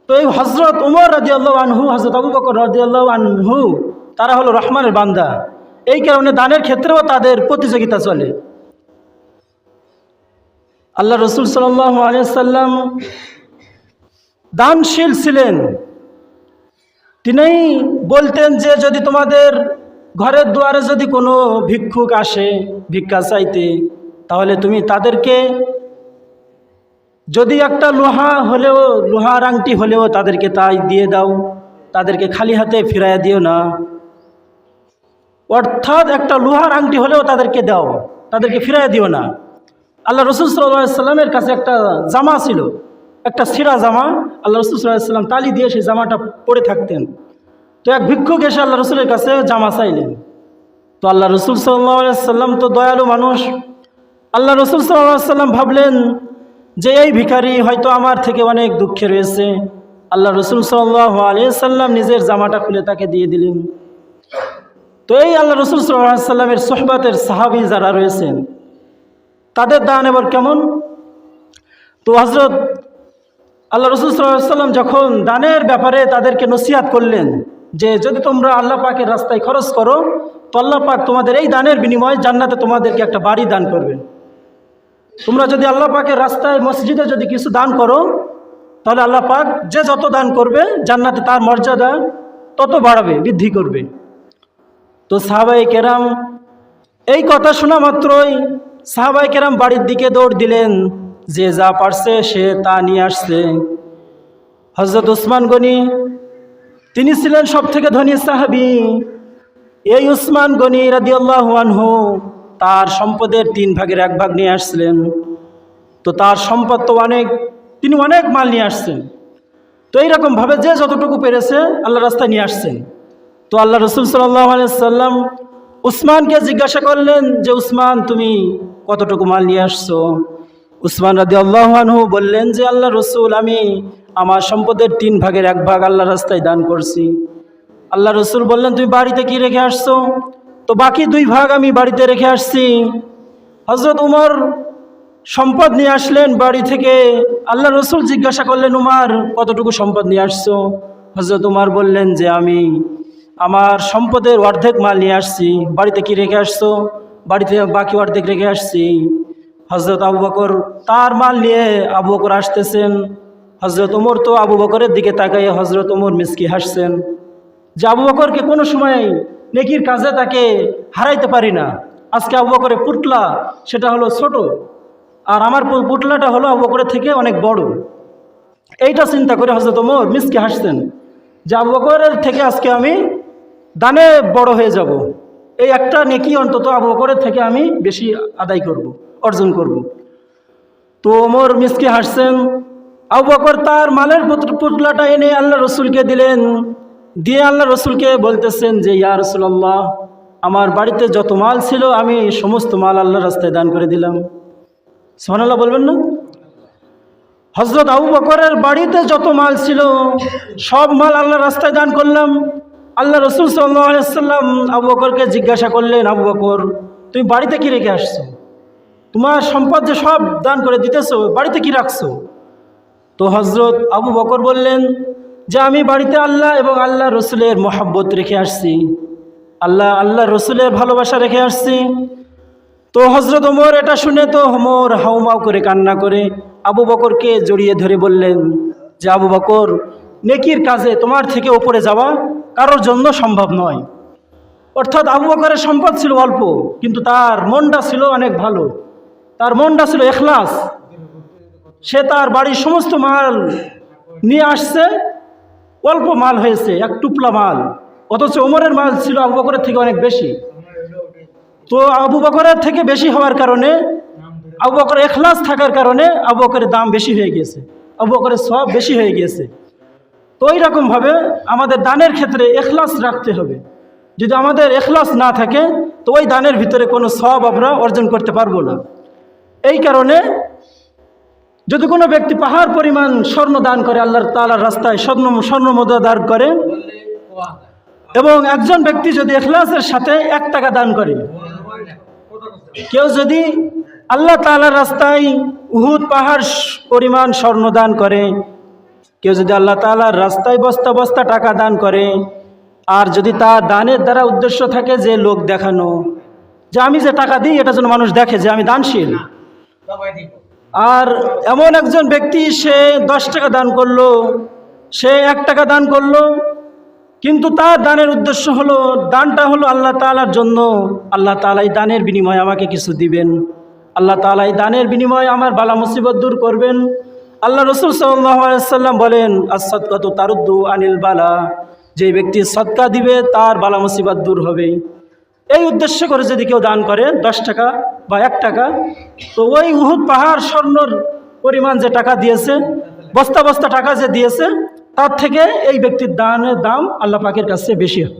তো এই হজরত উমর রাদিয়াল্লাহু আনহু, হজরত আবু বকর রাদিয়াল্লাহু আনহু, তারা হলো রহমানের বান্দা। এই কারণে দানের ক্ষেত্রেও তাদের প্রতিযোগিতা চলে। আল্লাহ রসুল সাল্লাল্লাহু আলাইহি ওয়াসাল্লাম দানশীল ছিলেন। তিনিই বলতেন যে যদি তোমাদের ঘরের দুয়ারে যদি কোনো ভিক্ষুক আসে ভিক্ষা চাইতে, তাহলে তুমি তাদেরকে যদি একটা লোহার আংটি হলেও তাদেরকে তাই দিয়ে দাও, তাদেরকে খালি হাতে ফিরাইয়া দিও না। অর্থাৎ একটা লোহার আংটি হলেও তাদেরকে দাও, তাদেরকে ফিরাইয়া দিও না। আল্লাহ রসুল সাল্লাল্লাহু আলাইহি ওয়াসাল্লামের কাছে একটা জামা ছিল, একটা ছিঁড়া জামা। আল্লাহ রসুল সাল্লাল্লাহু আলাইহি ওয়াসাল্লাম তালি দিয়ে সেই জামাটা পরে থাকতেন। তো এক ভিক্ষুক এসে আল্লাহ রসুলের কাছে জামা চাইলেন। তো আল্লাহ রসুল সাল্লাল্লাহু আলাইহি ওয়াসাল্লাম তো দয়ালু মানুষ। আল্লাহ রসুল সাল্লাল্লাহু আলাইহি ওয়াসাল্লাম ভাবলেন যে এই ভিখারি হয়তো আমার থেকে অনেক দুঃখে রয়েছে। আল্লাহ রসুল সাল্লাল্লাহু আলাইহি ওয়াসাল্লাম নিজের জামাটা খুলে তাকে দিয়ে দিলেন। তো এই আল্লাহ রসুল সাল্লাল্লাহু আলাইহি ওয়াসাল্লামের সোহবতের সাহাবী যারা রয়েছেন, তাদের দান এবার কেমন? তো হযরত আল্লাহ রসুল সাল্লাল্লাহু আলাইহি ওয়াসাল্লাম যখন দানের ব্যাপারে তাদেরকে নসিহত করলেন যে যদি তোমরা আল্লাহ পাকের রাস্তায় খরচ করো, তো আল্লাহ পাক তোমাদের এই দানের বিনিময়ে জান্নাতে তোমাদেরকে একটা বাড়ি দান করবেন। তোমরা যদি আল্লাহ পাকের রাস্তায় মসজিদে যদি কিছু দান করো, তাহলে আল্লাহ পাক যে যত দান করবে জান্নাতে তার মর্যাদা তত বাড়াবে, বৃদ্ধি করবে। তো সাহাবায়ে কেরাম এই কথা শোনা মাত্রই সাহাবায়ে কেরাম বাড়ির দিকে দৌড় দিলেন। যে যা পারছে সে তা নিয়ে আসছে। হযরত উসমান গনি, তিনি ছিলেন সব থেকে ধনী সাহাবী। এই উসমান গনি রাদিয়াল্লাহু আনহু তার সম্পদের 3 ভাগের 1 ভাগ নিয়ে আসছিলেন। তো তার সম্পদ তো অনেক, তিনি অনেক মাল নিয়ে আসছেন। তো এইরকমভাবে যে যতটুকু পেরেছে আল্লাহ রাস্তায় নিয়ে আসছেন। তো আল্লাহ রসুল সাল্লাল্লাহু আলাইহি ওয়াসাল্লাম উসমানকে জিজ্ঞাসা করলেন যে উসমান, তুমি কতটুকু মাল নিয়ে আসছো? উসমান রাদিয়াল্লাহু আনহু বললেন যে আল্লাহ রসুল, আমি আমার সম্পদের 3 ভাগের 1 ভাগ আল্লাহ রাস্তায় দান করছি। আল্লাহ রসুল বললেন তুমি বাড়িতে কি রেখে আসছো? তো বাকি 2 ভাগ আমি বাড়িতে রেখে আসছি। হযরত উমর সম্পদ নিয়ে আসলেন বাড়ি থেকে। আল্লাহ রসুল জিজ্ঞাসা করলেন উমর, কতটুকু সম্পদ নিয়ে আসছো? হযরত উমর বললেন যে আমি আমার সম্পদের অর্ধেক মাল নিয়ে আসছি। বাড়িতে কি রেখে আসছো? বাড়িতে বাকি অর্ধেক রেখে আসছি। হযরত আবু বকর তার মাল নিয়ে আবু বকর আসতেছেন। হযরত উমর তো আবু বকরের দিকে তাকাইয়ে হযরত উমর মিসকি হাসছেন যে আবু বকরকে কোনো সময় নেকির কাজে তাকে হারাইতে পারি না। আজকে আবু বকরের পুতলা সেটা হলো ছোট, আর আমার পুতলাটা হলো আবু বকরের থেকে অনেক বড়। এইটা চিন্তা করে হযরত ওমর মিসকে হাসতেন যে আবু বকরের থেকে আজকে আমি দানে বড় হয়ে যাব। এই একটা নেকি অন্তত আবু বকরের থেকে আমি বেশি আদায় করব, অর্জন করব। তো ওমর মিসকে হাসছেন। আবু বকর তার মালের পুতলাটা এনে আল্লাহ রসুলকে দিলেন। দিয়ে আল্লাহ রসুলকে বলতেছেন যে ইয়া রাসূলুল্লাহ, আমার বাড়িতে যত মাল ছিল আমি সমস্ত মাল আল্লাহর রাস্তায় দান করে দিলাম। সুবহানাল্লাহ বলবেন না? হযরত আবু বকরের বাড়িতে যত মাল ছিল সব মাল আল্লাহর রাস্তায় দান করলাম। আল্লাহ রসুল সাল্লাল্লাহু আলাইহি ওয়াসাল্লাম আবু বকরকে জিজ্ঞাসা করলেন, আবু বকর, তুমি বাড়িতে কি রেখে আসছো? তোমার সম্পদ যে সব দান করে দিতেছো, বাড়িতে কি রাখছো? তো হযরত আবু বকর বললেন যে আমি বাড়িতে আল্লাহ এবং আল্লাহ রসুলের মহব্বত রেখে আসছি, আল্লাহ রসুলের ভালোবাসা রেখে আসছি। তো হযরত ওমর এটা শুনে তো ওমর হাউমাউ করে কান্না করে আবু বকরকে জড়িয়ে ধরে বললেন যে আবু বকর, নেকির কাজে তোমার থেকে উপরে যাওয়া কারোর জন্য সম্ভব নয়। অর্থাৎ আবু বকরের সম্পদ ছিল অল্প, কিন্তু তার মনটা ছিল অনেক ভালো, তার মনটা ছিল ইখলাস। সে তার বাড়ির সমস্ত মাল নিয়ে আসছে, অল্প মাল হয়েছে, 1 টুপলা মাল, অথচ ওমরের মাল ছিল আবু বকরের থেকে অনেক বেশি। তো আবু বকরের থেকে বেশি হওয়ার কারণে, আবু বকরের ইখলাস থাকার কারণে আবু বকরের দাম বেশি হয়ে গেছে, আবু বকরের সওয়াব বেশি হয়ে গেছে। তো এইরকমভাবে আমাদের দানের ক্ষেত্রে ইখলাস রাখতে হবে। যদি আমাদের ইখলাস না থাকে তো ওই দানের ভিতরে কোনো সওয়াব আমরা অর্জন করতে পারবো না। এই কারণে যদি কোনো ব্যক্তি পাহাড় পরিমাণ স্বর্ণ দান করে আল্লাহ তাআলার রাস্তায়, স্বর্ণ মুদ্রা দান করে, এবং একজন ব্যক্তি যদি ইখলাসের সাথে 1 টাকা দান করে, কেউ যদি আল্লাহ তাআলার রাস্তায় উহুদ পাহাড় পরিমাণ স্বর্ণ দান করে, কেউ যদি আল্লাহ তাআলার রাস্তায় বস্তা বস্তা টাকা দান করে, আর যদি তার দানের দ্বারা উদ্দেশ্য থাকে যে লোক দেখানো, যে আমি যে টাকা দিই এটা যেন মানুষ দেখে যে আমি দানশীল, আর এমন একজন ব্যক্তি সে 10 টাকা দান করলো, সে 1 টাকা দান করলো, কিন্তু তার দানের উদ্দেশ্য হলো, দানটা হলো আল্লাহ তাআলার জন্য, আল্লাহ তাআলা এই দানের বিনিময়ে আমাকে কিছু দিবেন, আল্লাহ তাআলা এই দানের বিনিময়ে আমার বালা মুসিবত দূর করবেন। আল্লাহ রাসূল সাল্লাল্লাহু আলাইহি ওয়াসাল্লাম বলেন, আস-সাদকাতু তারুদ্দু আনিল বালা, যে ব্যক্তি সদকা দিবে তার বালা মুসিবত দূর হবে। এই উদ্দেশ্য করে যদি কেউ দান করে 10 টাকা বা 1 টাকা, তো ওই উহুদ পাহাড় স্বর্ণর পরিমাণ যে টাকা দিয়েছে, বস্তা বস্তা টাকা যে দিয়েছে, তার থেকে এই ব্যক্তির দানের দাম আল্লাহ পাকের কাছে বেশি হয়।